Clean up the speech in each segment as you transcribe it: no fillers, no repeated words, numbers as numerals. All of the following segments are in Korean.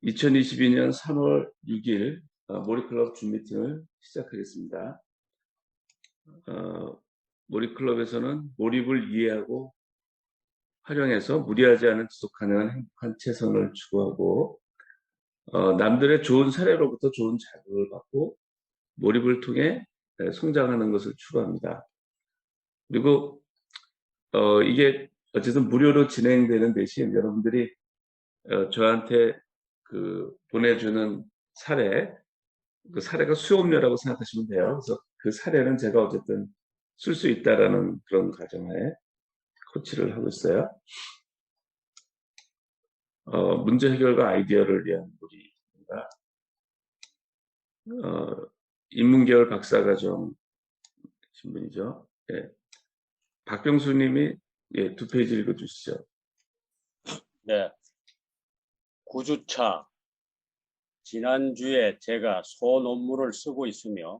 2022년 3월 6일 모리클럽 줌 미팅을 시작하겠습니다. 모리클럽에서는 몰입을 이해하고 활용해서 무리하지 않은 지속 가능한 행복한 체성을 추구하고 남들의 좋은 사례로부터 좋은 자극을 받고 몰입을 통해 성장하는 것을 추구합니다. 그리고 이게 어쨌든 무료로 진행되는 대신 여러분들이 저한테 보내주는 사례, 그 사례가 수업료라고 생각하시면 돼요. 그래서 그 사례는 제가 어쨌든 쓸 수 있다라는 그런 가정하에 코치를 하고 있어요. 문제 해결과 아이디어를 위한 무리입니다. 인문계열 박사과정 신분이죠. 예. 박병수님이 두 페이지 읽어주시죠. 네. 9주차. 지난주에 제가 소논문을 쓰고 있으며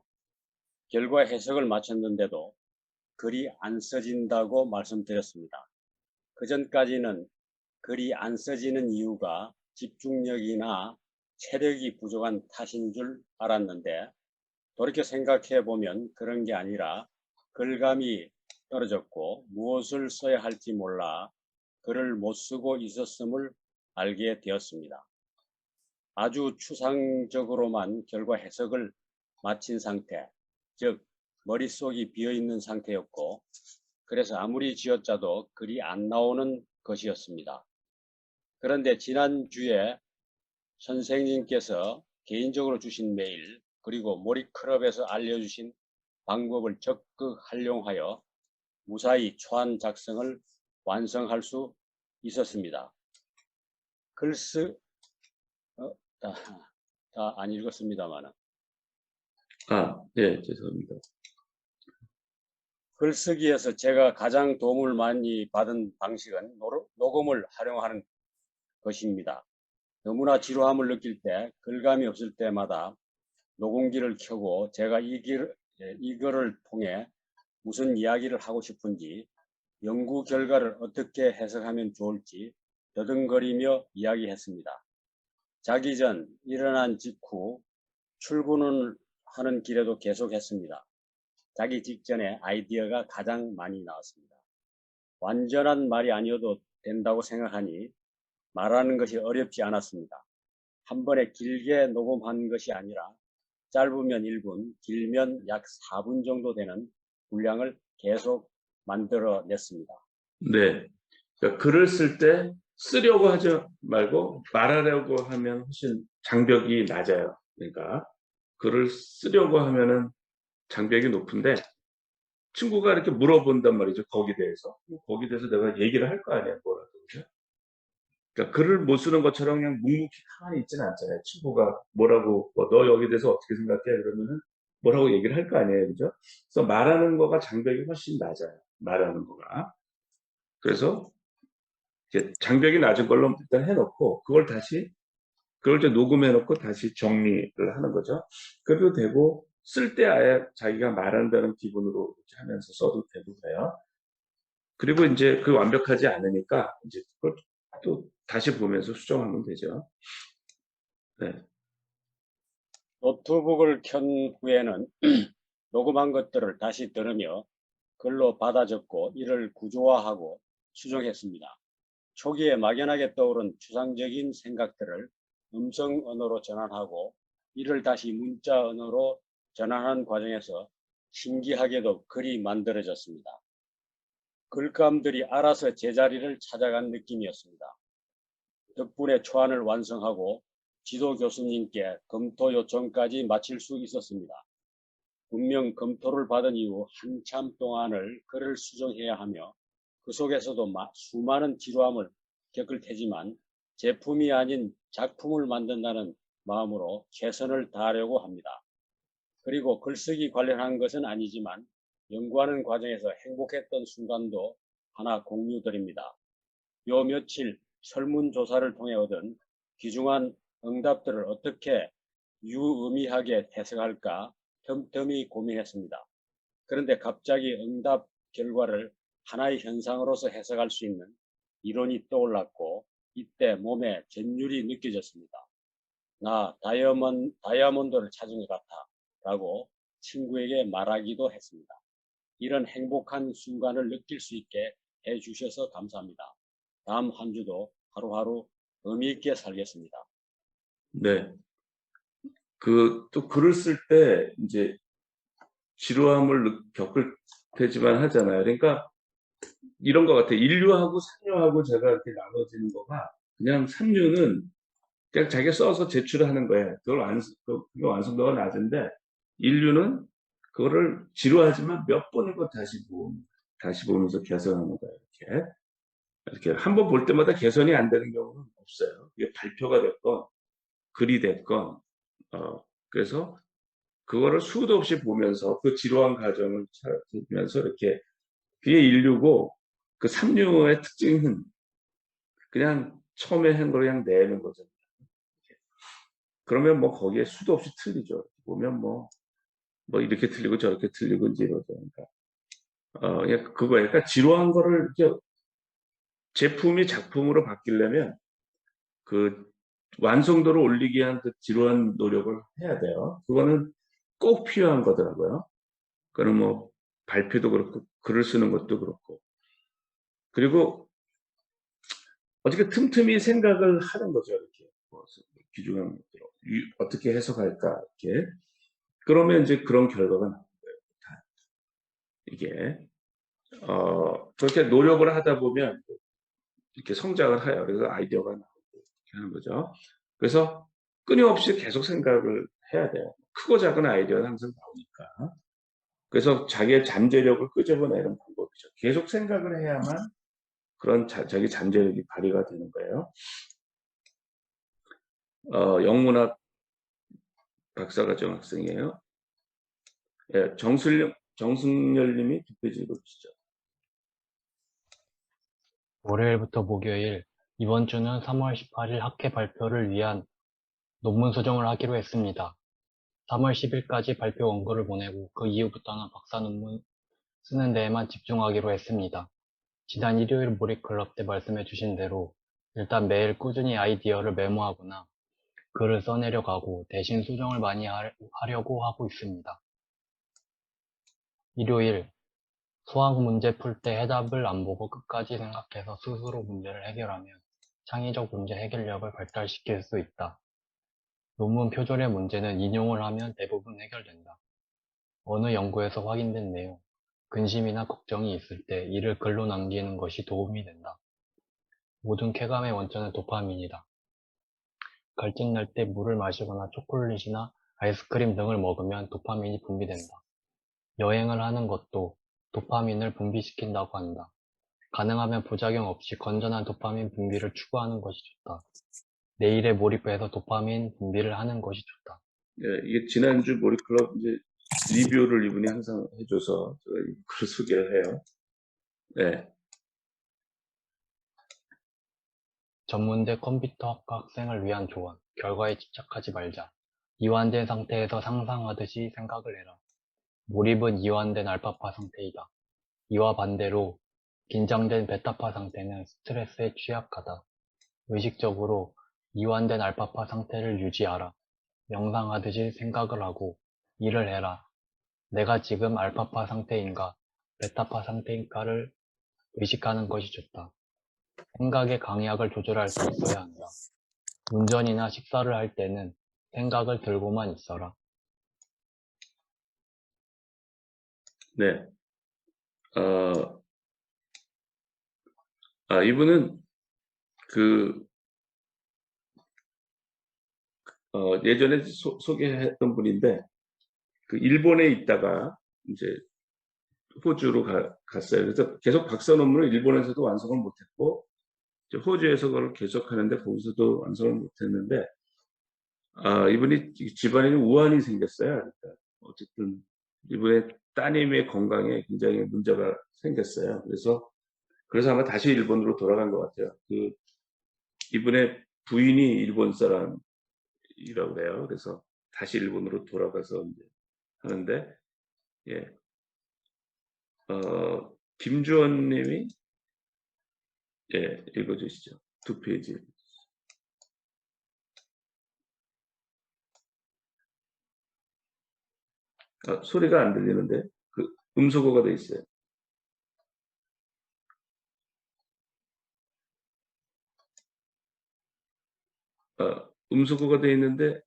결과 해석을 마쳤는데도 글이 안 써진다고 말씀드렸습니다. 그전까지는 글이 안 써지는 이유가 집중력이나 체력이 부족한 탓인 줄 알았는데 돌이켜 생각해 보면 그런 게 아니라 글감이 떨어졌고 무엇을 써야 할지 몰라 글을 못 쓰고 있었음을 알게 되었습니다. 아주 추상적으로만 결과 해석을 마친 상태, 즉 머릿속이 비어있는 상태였고 그래서 아무리 쥐어짜도 글이 안 나오는 것이었습니다. 그런데 지난주에 선생님께서 개인적으로 주신 메일 그리고 모리클럽에서 알려주신 방법을 적극 활용하여 무사히 초안 작성을 완성할 수 있었습니다. 다 안 읽었습니다만. 네, 죄송합니다. 글쓰기에서 제가 가장 도움을 많이 받은 방식은 녹음을 활용하는 것입니다. 너무나 지루함을 느낄 때, 글감이 없을 때마다 녹음기를 켜고 제가 이거를 통해 무슨 이야기를 하고 싶은지, 연구 결과를 어떻게 해석하면 좋을지 더듬거리며 이야기했습니다. 자기 전, 일어난 직후, 출근을 하는 길에도 계속했습니다. 자기 직전에 아이디어가 가장 많이 나왔습니다. 완전한 말이 아니어도 된다고 생각하니 말하는 것이 어렵지 않았습니다. 한 번에 길게 녹음한 것이 아니라 짧으면 1분, 길면 약 4분 정도 되는 분량을 계속 만들어냈습니다. 네, 그러니까 글을 쓸 때 쓰려고 하지 말고 말하려고 하면 훨씬 장벽이 낮아요. 그러니까 글을 쓰려고 하면은 장벽이 높은데 친구가 이렇게 물어본단 말이죠. 거기에 대해서 내가 얘기를 할 거 아니야, 뭐라도. 그죠? 그러니까 글을 못 쓰는 것처럼 그냥 묵묵히 가만히 있지는 않잖아요. 친구가 뭐라고, 너 여기에 대해서 어떻게 생각해? 그러면은 뭐라고 얘기를 할 거 아니에요. 그죠? 그래서 말하는 거가 장벽이 훨씬 낮아요. 말하는 거가. 그래서 이제 장벽이 낮은 걸로 일단 해놓고 그걸 이제 녹음해놓고 다시 정리를 하는 거죠. 그래도 되고 쓸 때 아예 자기가 말한다는 기분으로 이렇게 하면서 써도 되고 그래요. 그리고 이제 그 완벽하지 않으니까 이제 그걸 또 다시 보면서 수정하면 되죠. 네. 노트북을 켠 후에는 녹음한 것들을 다시 들으며 글로 받아 적고 이를 구조화하고 수정했습니다. 초기에 막연하게 떠오른 추상적인 생각들을 음성 언어로 전환하고 이를 다시 문자 언어로 전환하는 과정에서 신기하게도 글이 만들어졌습니다. 글감들이 알아서 제자리를 찾아간 느낌이었습니다. 덕분에 초안을 완성하고 지도 교수님께 검토 요청까지 마칠 수 있었습니다. 분명 검토를 받은 이후 한참 동안을 글을 수정해야 하며 그 속에서도 수많은 지루함을 겪을 테지만 제품이 아닌 작품을 만든다는 마음으로 최선을 다하려고 합니다. 그리고 글쓰기 관련한 것은 아니지만 연구하는 과정에서 행복했던 순간도 하나 공유드립니다. 요 며칠 설문조사를 통해 얻은 귀중한 응답들을 어떻게 유의미하게 해석할까 틈틈이 고민했습니다. 그런데 갑자기 응답 결과를 하나의 현상으로서 해석할 수 있는 이론이 떠올랐고 이때 몸에 전율이 느껴졌습니다. 나 다이아몬드를 찾은 것 같아 라고 친구에게 말하기도 했습니다. 이런 행복한 순간을 느낄 수 있게 해주셔서 감사합니다. 다음 한 주도 하루하루 의미 있게 살겠습니다. 네. 또 글을 쓸 때 이제 지루함을 겪을 테지만 하잖아요. 그러니까 이런 것 같아요. 인류하고 삼류하고 제가 이렇게 나눠지는 거가 그냥 삼류는 그냥 자기가 써서 제출을 하는 거예요. 그거 완성도가 낮은데 인류는 그거를 지루하지만 몇 번이고 다시 보면서 개선하는 거예요. 이렇게 한 번 볼 때마다 개선이 안 되는 경우는 없어요. 이게 발표가 됐건 글이 됐건 그래서 그거를 수도 없이 보면서 그 지루한 과정을 찾으면서 이렇게 그게 인류고 그 삼류의 특징은 그냥 처음에 한 걸 그냥 내는 거죠. 그러면 뭐 거기에 수도 없이 틀리죠. 보면 뭐 이렇게 틀리고 저렇게 틀리고 이제 이러죠. 그러니까 그거 약간 지루한 거를 이제 제품이 작품으로 바뀌려면 그 완성도를 올리기 위한 그 지루한 노력을 해야 돼요. 그거는 꼭 필요한 거더라고요. 그거는 뭐 발표도 그렇고 글을 쓰는 것도 그렇고 그리고 어떻게 틈틈이 생각을 하는 거죠. 이렇게 귀중한 것들을 어떻게 해석할까 이렇게 그러면 이제 그런 결과가 나와요. 이게 그렇게 노력을 하다 보면 이렇게 성장을 해요. 그래서 아이디어가 나오고 이렇게 하는 거죠. 그래서 끊임없이 계속 생각을 해야 돼요. 크고 작은 아이디어는 항상 나오니까. 그래서 자기의 잠재력을 끄집어내는 방법이죠. 계속 생각을 해야만 그런 자기 잠재력이 발휘가 되는 거예요. 영문학 박사과정 학생이에요. 예, 정승열 님이 두 페이지 읽어주시죠. 월요일부터 목요일, 이번 주는 3월 18일 학회 발표를 위한 논문 수정을 하기로 했습니다. 3월 10일까지 발표 원고를 보내고 그 이후부터는 박사 논문 쓰는 데에만 집중하기로 했습니다. 지난 일요일 몰입클럽 때 말씀해 주신 대로 일단 매일 꾸준히 아이디어를 메모하거나 글을 써내려고 하고 대신 수정을 많이 하려고 하고 있습니다. 일요일, 수학 문제 풀 때 해답을 안 보고 끝까지 생각해서 스스로 문제를 해결하면 창의적 문제 해결력을 발달시킬 수 있다. 논문 표절의 문제는 인용을 하면 대부분 해결된다. 어느 연구에서 확인된 내용, 근심이나 걱정이 있을 때 이를 글로 남기는 것이 도움이 된다. 모든 쾌감의 원천은 도파민이다. 갈증 날 때 물을 마시거나 초콜릿이나 아이스크림 등을 먹으면 도파민이 분비된다. 여행을 하는 것도 도파민을 분비시킨다고 한다. 가능하면 부작용 없이 건전한 도파민 분비를 추구하는 것이 좋다. 내일에 몰입해서 도파민 분비를 하는 것이 좋다. 예, 이게 지난주 몰입클럽 이제 리뷰를 이분이 항상 해줘서 제가 이 글을 소개를 해요. 네. 전문대 컴퓨터학과 학생을 위한 조언. 결과에 집착하지 말자. 이완된 상태에서 상상하듯이 생각을 해라. 몰입은 이완된 알파파 상태이다. 이와 반대로 긴장된 베타파 상태는 스트레스에 취약하다. 의식적으로 이완된 알파파 상태를 유지하라. 명상하듯이 생각을 하고 일을 해라. 내가 지금 알파파 상태인가, 베타파 상태인가를 의식하는 것이 좋다. 생각의 강약을 조절할 수 있어야 한다. 운전이나 식사를 할 때는 생각을 들고만 있어라. 네. 이분은 예전에 소개했던 분인데, 그 일본에 있다가 이제 호주로 갔어요. 그래서 계속 박사 논문을 일본에서도 완성을 못했고, 이제 호주에서 그걸 계속하는데 거기서도 완성을 못했는데, 이분이 집안에 우환이 생겼어요. 그러니까 어쨌든 이분의 따님의 건강에 굉장히 문제가 생겼어요. 그래서 아마 다시 일본으로 돌아간 것 같아요. 이분의 부인이 일본 사람이라고 그래요. 그래서 다시 일본으로 돌아가서 이제 하는데, 예, 김주원 님이, 예, 읽어주시죠. 두 페이지. 소리가 안 들리는데 그 음소거가 돼 있어요. 음소거가 돼 있는데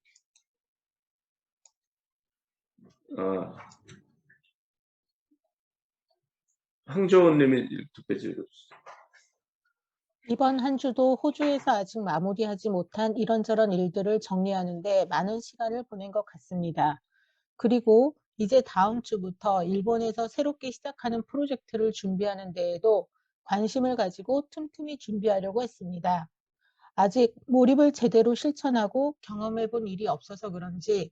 황조원님이 두 페이지 읽어주세요. 이번 한 주도 호주에서 아직 마무리하지 못한 이런저런 일들을 정리하는 데 많은 시간을 보낸 것 같습니다. 그리고 이제 다음 주부터 일본에서 새롭게 시작하는 프로젝트를 준비하는 데에도 관심을 가지고 틈틈이 준비하려고 했습니다. 아직 몰입을 제대로 실천하고 경험해 본 일이 없어서 그런지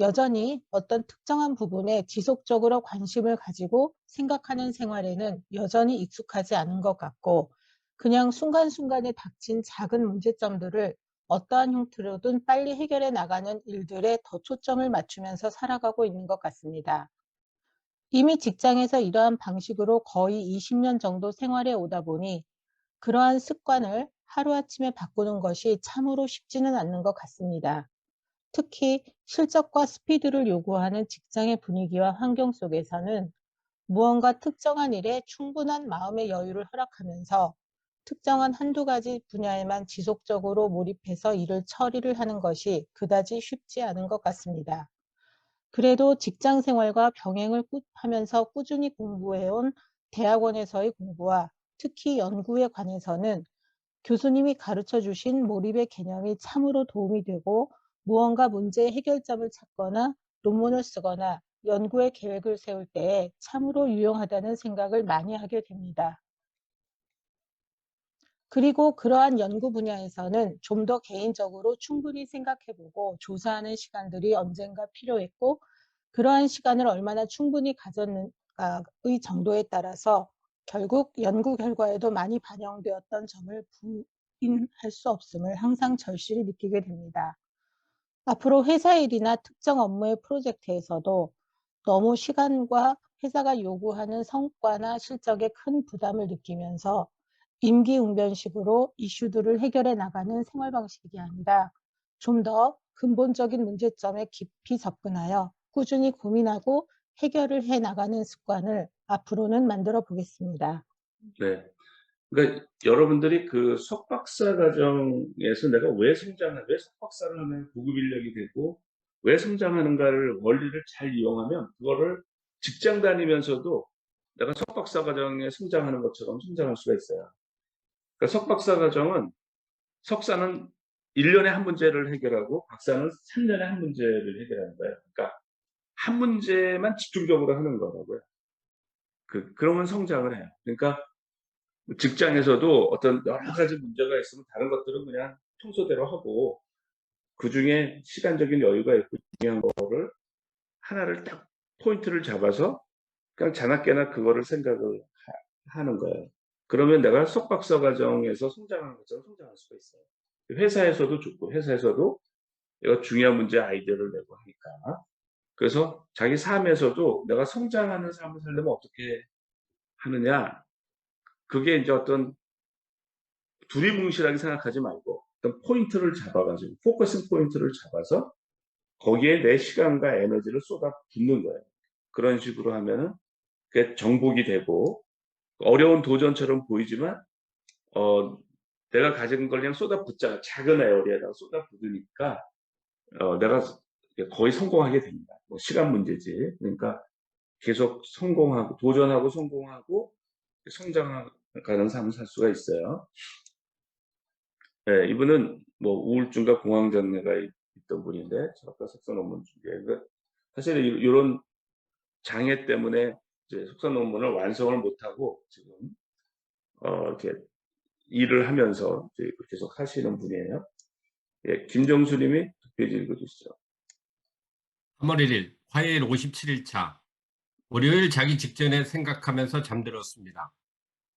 여전히 어떤 특정한 부분에 지속적으로 관심을 가지고 생각하는 생활에는 여전히 익숙하지 않은 것 같고 그냥 순간순간에 닥친 작은 문제점들을 어떠한 형태로든 빨리 해결해 나가는 일들에 더 초점을 맞추면서 살아가고 있는 것 같습니다. 이미 직장에서 이러한 방식으로 거의 20년 정도 생활해 오다 보니 그러한 습관을 하루아침에 바꾸는 것이 참으로 쉽지는 않는 것 같습니다. 특히 실적과 스피드를 요구하는 직장의 분위기와 환경 속에서는 무언가 특정한 일에 충분한 마음의 여유를 허락하면서 특정한 한두 가지 분야에만 지속적으로 몰입해서 일을 처리를 하는 것이 그다지 쉽지 않은 것 같습니다. 그래도 직장 생활과 병행을 하면서 꾸준히 공부해온 대학원에서의 공부와 특히 연구에 관해서는 교수님이 가르쳐 주신 몰입의 개념이 참으로 도움이 되고 무언가 문제의 해결점을 찾거나 논문을 쓰거나 연구의 계획을 세울 때에 참으로 유용하다는 생각을 많이 하게 됩니다. 그리고 그러한 연구 분야에서는 좀 더 개인적으로 충분히 생각해보고 조사하는 시간들이 언젠가 필요했고 그러한 시간을 얼마나 충분히 가졌는가의 정도에 따라서 결국 연구 결과에도 많이 반영되었던 점을 부인할 수 없음을 항상 절실히 느끼게 됩니다. 앞으로 회사 일이나 특정 업무의 프로젝트에서도 너무 시간과 회사가 요구하는 성과나 실적에 큰 부담을 느끼면서 임기응변식으로 이슈들을 해결해 나가는 생활 방식이 아니라 좀 더 근본적인 문제점에 깊이 접근하여 꾸준히 고민하고 해결을 해 나가는 습관을 앞으로는 만들어 보겠습니다. 네. 그러니까 여러분들이 그 석박사 과정에서 내가 왜 석박사를 하면 고급 인력이 되고 왜 성장하는가를 원리를 잘 이용하면 그거를 직장 다니면서도 내가 석박사 과정에 성장하는 것처럼 성장할 수가 있어요. 그러니까 석박사 과정은 석사는 1년에 한 문제를 해결하고 박사는 3년에 한 문제를 해결하는 거예요. 그러니까 한 문제만 집중적으로 하는 거라고요. 그러면 성장을 해요. 그러니까 직장에서도 어떤 여러 가지 문제가 있으면 다른 것들은 그냥 평소대로 하고 그중에 시간적인 여유가 있고 중요한 거를 하나를 딱 포인트를 잡아서 그냥 자나깨나 그거를 생각을 하는 거예요. 그러면 내가 석박사 과정에서 성장하는 것처럼 성장할 수가 있어요. 회사에서도 좋고 회사에서도 내가 중요한 문제 아이디어를 내고 하니까. 그래서 자기 삶에서도 내가 성장하는 삶을 살려면 어떻게 하느냐. 그게 이제 어떤 두리뭉실하게 생각하지 말고 어떤 포인트를 잡아가지고 포커싱 포인트를 잡아서 거기에 내 시간과 에너지를 쏟아붓는 거예요. 그런 식으로 하면은 그게 정복이 되고 어려운 도전처럼 보이지만 내가 가진 걸 그냥 쏟아붓잖아. 작은 에어리에다가 쏟아붓으니까 내가 거의 성공하게 됩니다. 뭐 시간 문제지. 그러니까 계속 성공하고 도전하고 성공하고 성장하는 삶을 살 수가 있어요. 네, 이분은 뭐 우울증과 공황장애가 있던 분인데 아까 석사 논문 준비해. 사실 이런 장애 때문에 이제 석사 논문을 완성을 못하고 지금 이렇게 일을 하면서 이제 계속 하시는 분이에요. 예, 김정수님이 두 페이지 읽어주시죠. 3월 1일 화요일 57일차 월요일 자기 직전에 생각하면서 잠들었습니다.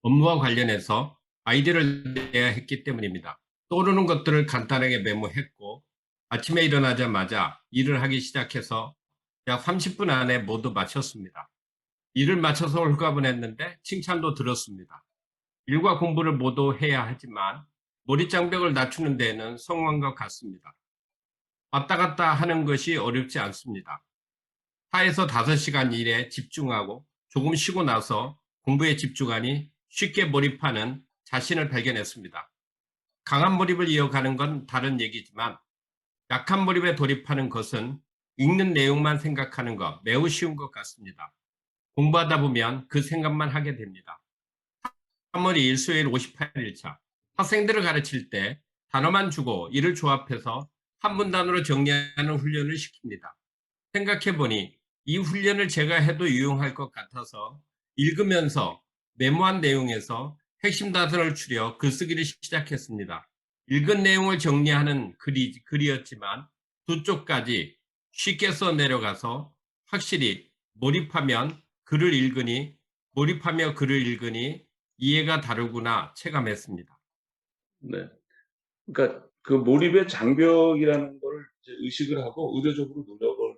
업무와 관련해서 아이디어를 내야 했기 때문입니다. 떠오르는 것들을 간단하게 메모했고 아침에 일어나자마자 일을 하기 시작해서 약 30분 안에 모두 마쳤습니다. 일을 마쳐서 홀가분했는데 칭찬도 들었습니다. 일과 공부를 모두 해야 하지만 머리장벽을 낮추는 데에는 성공한 것 같습니다. 왔다 갔다 하는 것이 어렵지 않습니다. 4에서 5시간 일에 집중하고 조금 쉬고 나서 공부에 집중하니 쉽게 몰입하는 자신을 발견했습니다. 강한 몰입을 이어가는 건 다른 얘기지만 약한 몰입에 돌입하는 것은 읽는 내용만 생각하는 것 매우 쉬운 것 같습니다. 공부하다 보면 그 생각만 하게 됩니다. 3월 2일 수요일 58일차 학생들을 가르칠 때 단어만 주고 이를 조합해서 한 문단으로 정리하는 훈련을 시킵니다. 생각해보니 이 훈련을 제가 해도 유용할 것 같아서 읽으면서 메모한 내용에서 핵심 단어를 추려 글쓰기를 시작했습니다. 읽은 내용을 정리하는 글이었지만 두 쪽까지 쉽게 써 내려가서 확실히 몰입하며 글을 읽으니 이해가 다르구나 체감했습니다. 네. 그러니까 그 몰입의 장벽이라는 거를 이제 의식을 하고 의도적으로 노력을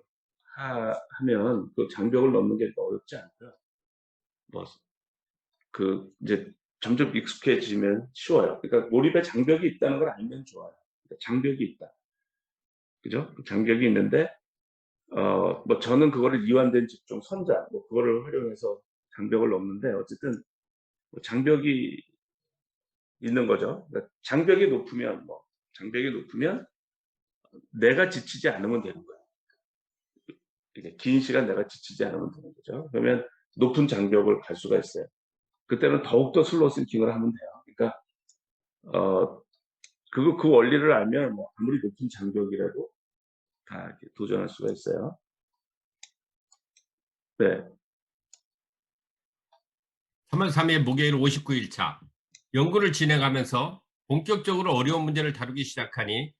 하면 그 장벽을 넘는 게 어렵지 않고요. 이제 점점 익숙해지면 쉬워요. 그러니까 몰입의 장벽이 있다는 걸 알면 좋아요. 그러니까 장벽이 있다. 그죠? 장벽이 있는데, 저는 그거를 이완된 집중, 선자, 그거를 활용해서 장벽을 넘는데, 어쨌든, 장벽이 있는 거죠. 그러니까 장벽이 높으면 내가 지치지 않으면 되는 거예요. 이게 긴 시간 내가 지치지 않으면 되는 거죠. 그러면 높은 장벽을 갈 수가 있어요. 그때는 더욱더 슬로우 싱킹을 하면 돼요. 그러니까, 그 원리를 알면 아무리 높은 장벽이라도 다 이렇게 도전할 수가 있어요. 네. 3월 3일 목요일 59일차 연구를 진행하면서 본격적으로 어려운 문제를 다루기 시작하니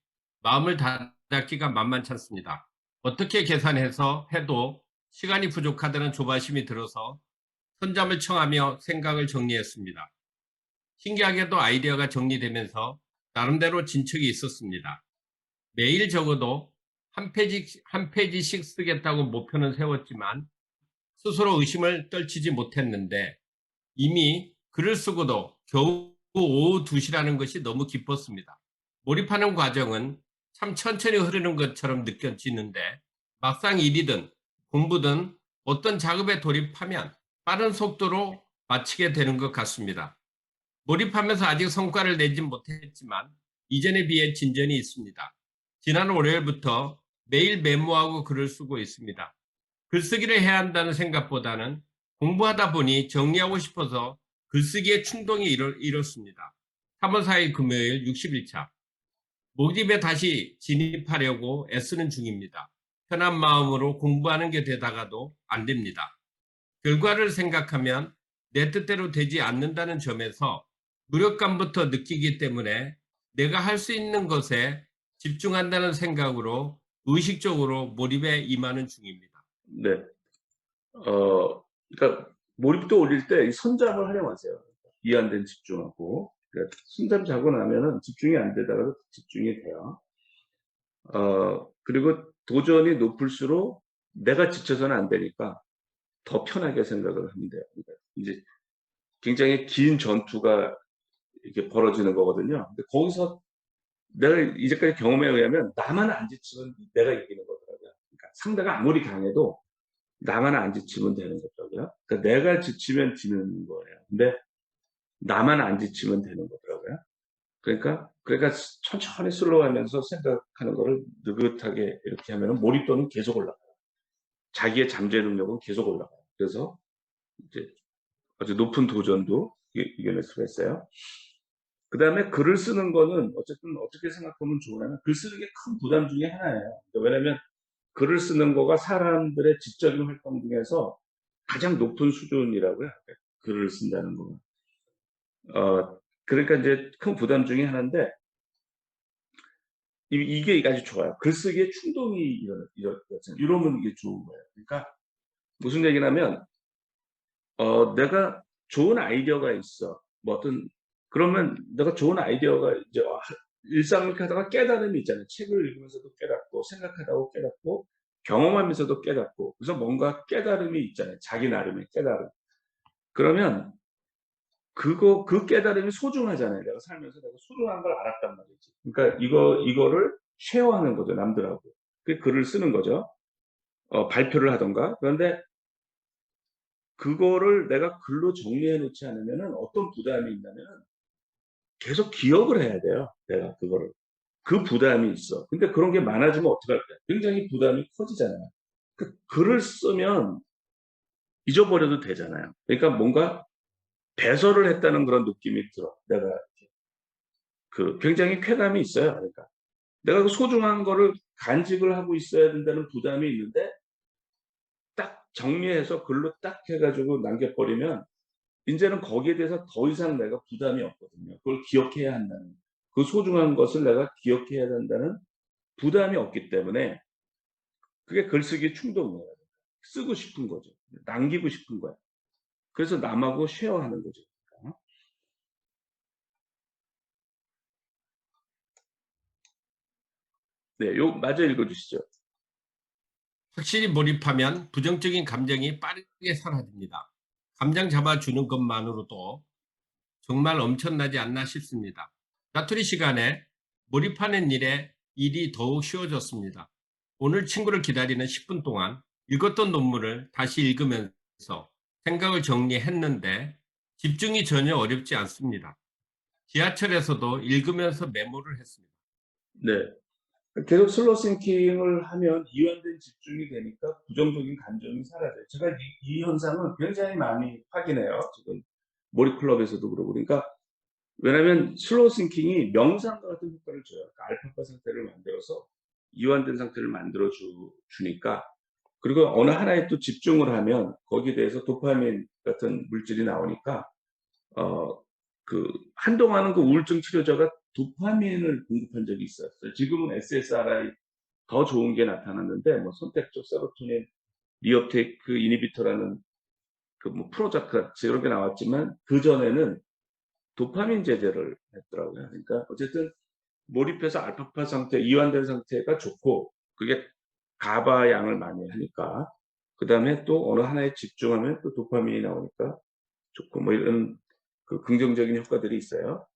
마음을 다잡기가 만만치 않습니다. 어떻게 계산해서 해도 시간이 부족하다는 조바심이 들어서 선잠을 청하며 생각을 정리했습니다. 신기하게도 아이디어가 정리되면서 나름대로 진척이 있었습니다. 매일 적어도 한 페이지씩 쓰겠다고 목표는 세웠지만 스스로 의심을 떨치지 못했는데 이미 글을 쓰고도 겨우 오후 2시라는 것이 너무 기뻤습니다. 몰입하는 과정은 참 천천히 흐르는 것처럼 느껴지는데 막상 일이든 공부든 어떤 작업에 돌입하면 빠른 속도로 마치게 되는 것 같습니다. 몰입하면서 아직 성과를 내진 못했지만 이전에 비해 진전이 있습니다. 지난 월요일부터 매일 메모하고 글을 쓰고 있습니다. 글쓰기를 해야 한다는 생각보다는 공부하다 보니 정리하고 싶어서 글쓰기에 충동이 일었습니다. 3월 4일 금요일 60일차 몰입에 다시 진입하려고 애쓰는 중입니다. 편한 마음으로 공부하는 게 되다가도 안 됩니다. 결과를 생각하면 내 뜻대로 되지 않는다는 점에서 무력감부터 느끼기 때문에 내가 할 수 있는 것에 집중한다는 생각으로 의식적으로 몰입에 임하는 중입니다. 네. 그러니까 몰입도 올릴 때 이 선잠을 활용하세요. 이완된 집중하고. 그러니까 선잠 자고 나면은 집중이 안 되다가도 집중이 돼요. 그리고 도전이 높을수록 내가 지쳐서는 안 되니까 더 편하게 생각을 하면 돼요. 그러니까 이제 굉장히 긴 전투가 이렇게 벌어지는 거거든요. 근데 거기서 내가 이제까지 경험에 의하면 나만 안 지치면 내가 이기는 거더라고요. 그러니까 상대가 아무리 강해도 나만 안 지치면 되는 거더라고요. 그러니까 내가 지치면 지는 거예요. 근데 나만 안 지치면 되는 거더라고요. 그러니까 천천히 슬로우하면서 생각하는 거를 느긋하게 이렇게 하면은 몰입도는 계속 올라가요. 자기의 잠재 능력은 계속 올라가요. 그래서 이제 아주 높은 도전도 이겨낼 수가 있어요. 그 다음에 글을 쓰는 거는 어쨌든 어떻게 생각하면 좋으냐면 글 쓰는 게 큰 부담 중에 하나예요. 왜냐면 글을 쓰는 거가 사람들의 지적인 활동 중에서 가장 높은 수준이라고요. 글을 쓴다는 거. 그러니까 이제 큰 부담 중에 하나인데 이게 아주 좋아요. 글쓰기에 충동이 이러면 이게 좋은 거예요. 그러니까 무슨 얘기냐면 내가 좋은 아이디어가 있어. 그러면 내가 좋은 아이디어가 이제 일상을 하다가 깨달음이 있잖아요. 책을 읽으면서도 깨닫고 생각하다가 깨닫고 경험하면서도 깨닫고 그래서 뭔가 깨달음이 있잖아요. 자기 나름의 깨달음. 그러면 그 깨달음이 소중하잖아요. 내가 살면서 내가 소중한 걸 알았단 말이지. 그러니까 이거를 쉐어하는 거죠. 남들하고. 그 글을 쓰는 거죠. 발표를 하던가. 그런데 그거를 내가 글로 정리해 놓지 않으면은 어떤 부담이 있냐면은 계속 기억을 해야 돼요. 내가 그거를. 그 부담이 있어. 근데 그런 게 많아지면 어떡할까요? 굉장히 부담이 커지잖아요. 그 글을 쓰면 잊어버려도 되잖아요. 그러니까 뭔가 배설을 했다는 그런 느낌이 들어. 내가 그 굉장히 쾌감이 있어요. 그러니까 내가 그 소중한 거를 간직을 하고 있어야 된다는 부담이 있는데 딱 정리해서 글로 딱 해가지고 남겨버리면 이제는 거기에 대해서 더 이상 내가 부담이 없거든요. 그걸 기억해야 한다는 그 소중한 것을 내가 기억해야 한다는 부담이 없기 때문에 그게 글쓰기 충동이에요. 쓰고 싶은 거죠. 남기고 싶은 거야. 그래서 남하고 쉐어하는 거죠. 네, 요 마저 읽어주시죠. 확실히 몰입하면 부정적인 감정이 빠르게 사라집니다. 감정 잡아주는 것만으로도 정말 엄청나지 않나 싶습니다. 자투리 시간에 몰입하는 일이 더욱 쉬워졌습니다. 오늘 친구를 기다리는 10분 동안 읽었던 논문을 다시 읽으면서 생각을 정리했는데 집중이 전혀 어렵지 않습니다. 지하철에서도 읽으면서 메모를 했습니다. 네. 계속 슬로우 싱킹을 하면 이완된 집중이 되니까 부정적인 감정이 사라져요. 제가 이 현상을 굉장히 많이 확인해요. 지금 몰입클럽에서도 그러고. 그러니까 왜냐하면 슬로우 싱킹이 명상과 같은 효과를 줘요. 그러니까 알파파 상태를 만들어서 이완된 상태를 만들어 주니까 그리고 어느 하나에 또 집중을 하면 거기에 대해서 도파민 같은 물질이 나오니까 그 한동안은 그 우울증 치료제가 도파민을 공급한 적이 있었어요. 지금은 SSRI 더 좋은 게 나타났는데 뭐 선택적 세로토닌 리업테이크 이니비터라는 그 뭐 프로자크 같이 이런 게 나왔지만 그 전에는 도파민 제제를 했더라고요. 그러니까 어쨌든 몰입해서 알파파 상태, 이완된 상태가 좋고 그게 가바 양을 많이 하니까 그 다음에 또 어느 하나에 집중하면 또 도파민이 나오니까 좋고 뭐 이런 그 긍정적인 효과들이 있어요.